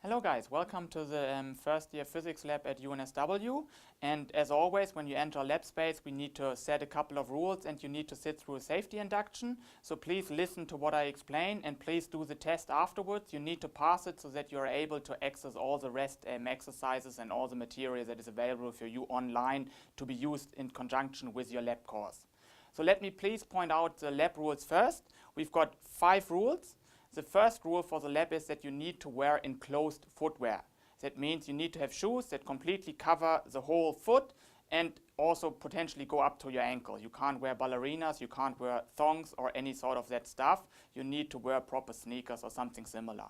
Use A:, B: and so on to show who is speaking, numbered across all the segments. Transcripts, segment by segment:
A: Hello guys, welcome to the first year physics lab at UNSW, and as always when you enter a lab space we need to set a couple of rules and you need to sit through a safety induction. So please listen to what I explain and please do the test afterwards. You need to pass it so that you are able to access all the rest exercises and all the material that is available for you online to be used in conjunction with your lab course. So let me please point out the lab rules first. We've got 5 rules. The first rule for the lab is that you need to wear enclosed footwear. That means you need to have shoes that completely cover the whole foot and also potentially go up to your ankle. You can't wear ballerinas, you can't wear thongs or any sort of that stuff. You need to wear proper sneakers or something similar.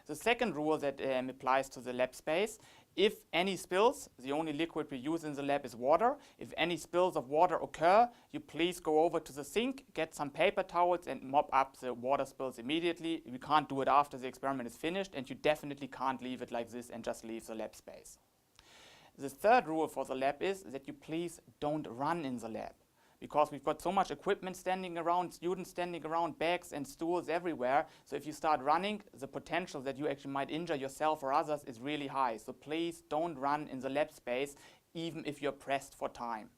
A: The second rule that applies to the lab space, if any spills, the only liquid we use in the lab is water. If any spills of water occur, you please go over to the sink, get some paper towels and mop up the water spills immediately. You can't do it after the experiment is finished, and you definitely can't leave it like this and just leave the lab space. The third rule for the lab is that you please don't run in the lab, because we've got so much equipment standing around, students standing around, bags and stools everywhere. So if you start running, the potential that you actually might injure yourself or others is really high. So please don't run in the lab space, even if you're pressed for time.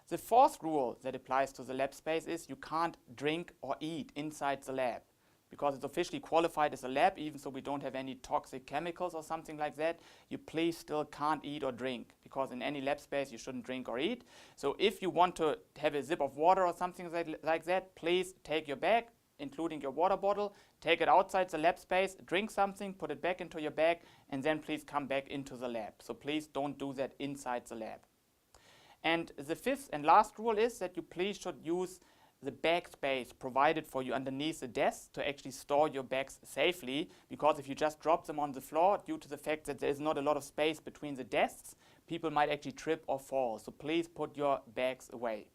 A: The fourth rule that applies to the lab space is you can't drink or eat inside the lab, because it's officially qualified as a lab, even so we don't have any toxic chemicals or something like that. You please still can't eat or drink, because in any lab space you shouldn't drink or eat. So if you want to have a sip of water or something like that, please take your bag, including your water bottle, take it outside the lab space, drink something, put it back into your bag, and then please come back into the lab. So please don't do that inside the lab. And the fifth and last rule is that you please should use the bag space provided for you underneath the desk to actually store your bags safely, because if you just drop them on the floor, due to the fact that there is not a lot of space between the desks, people might actually trip or fall. So please put your bags away.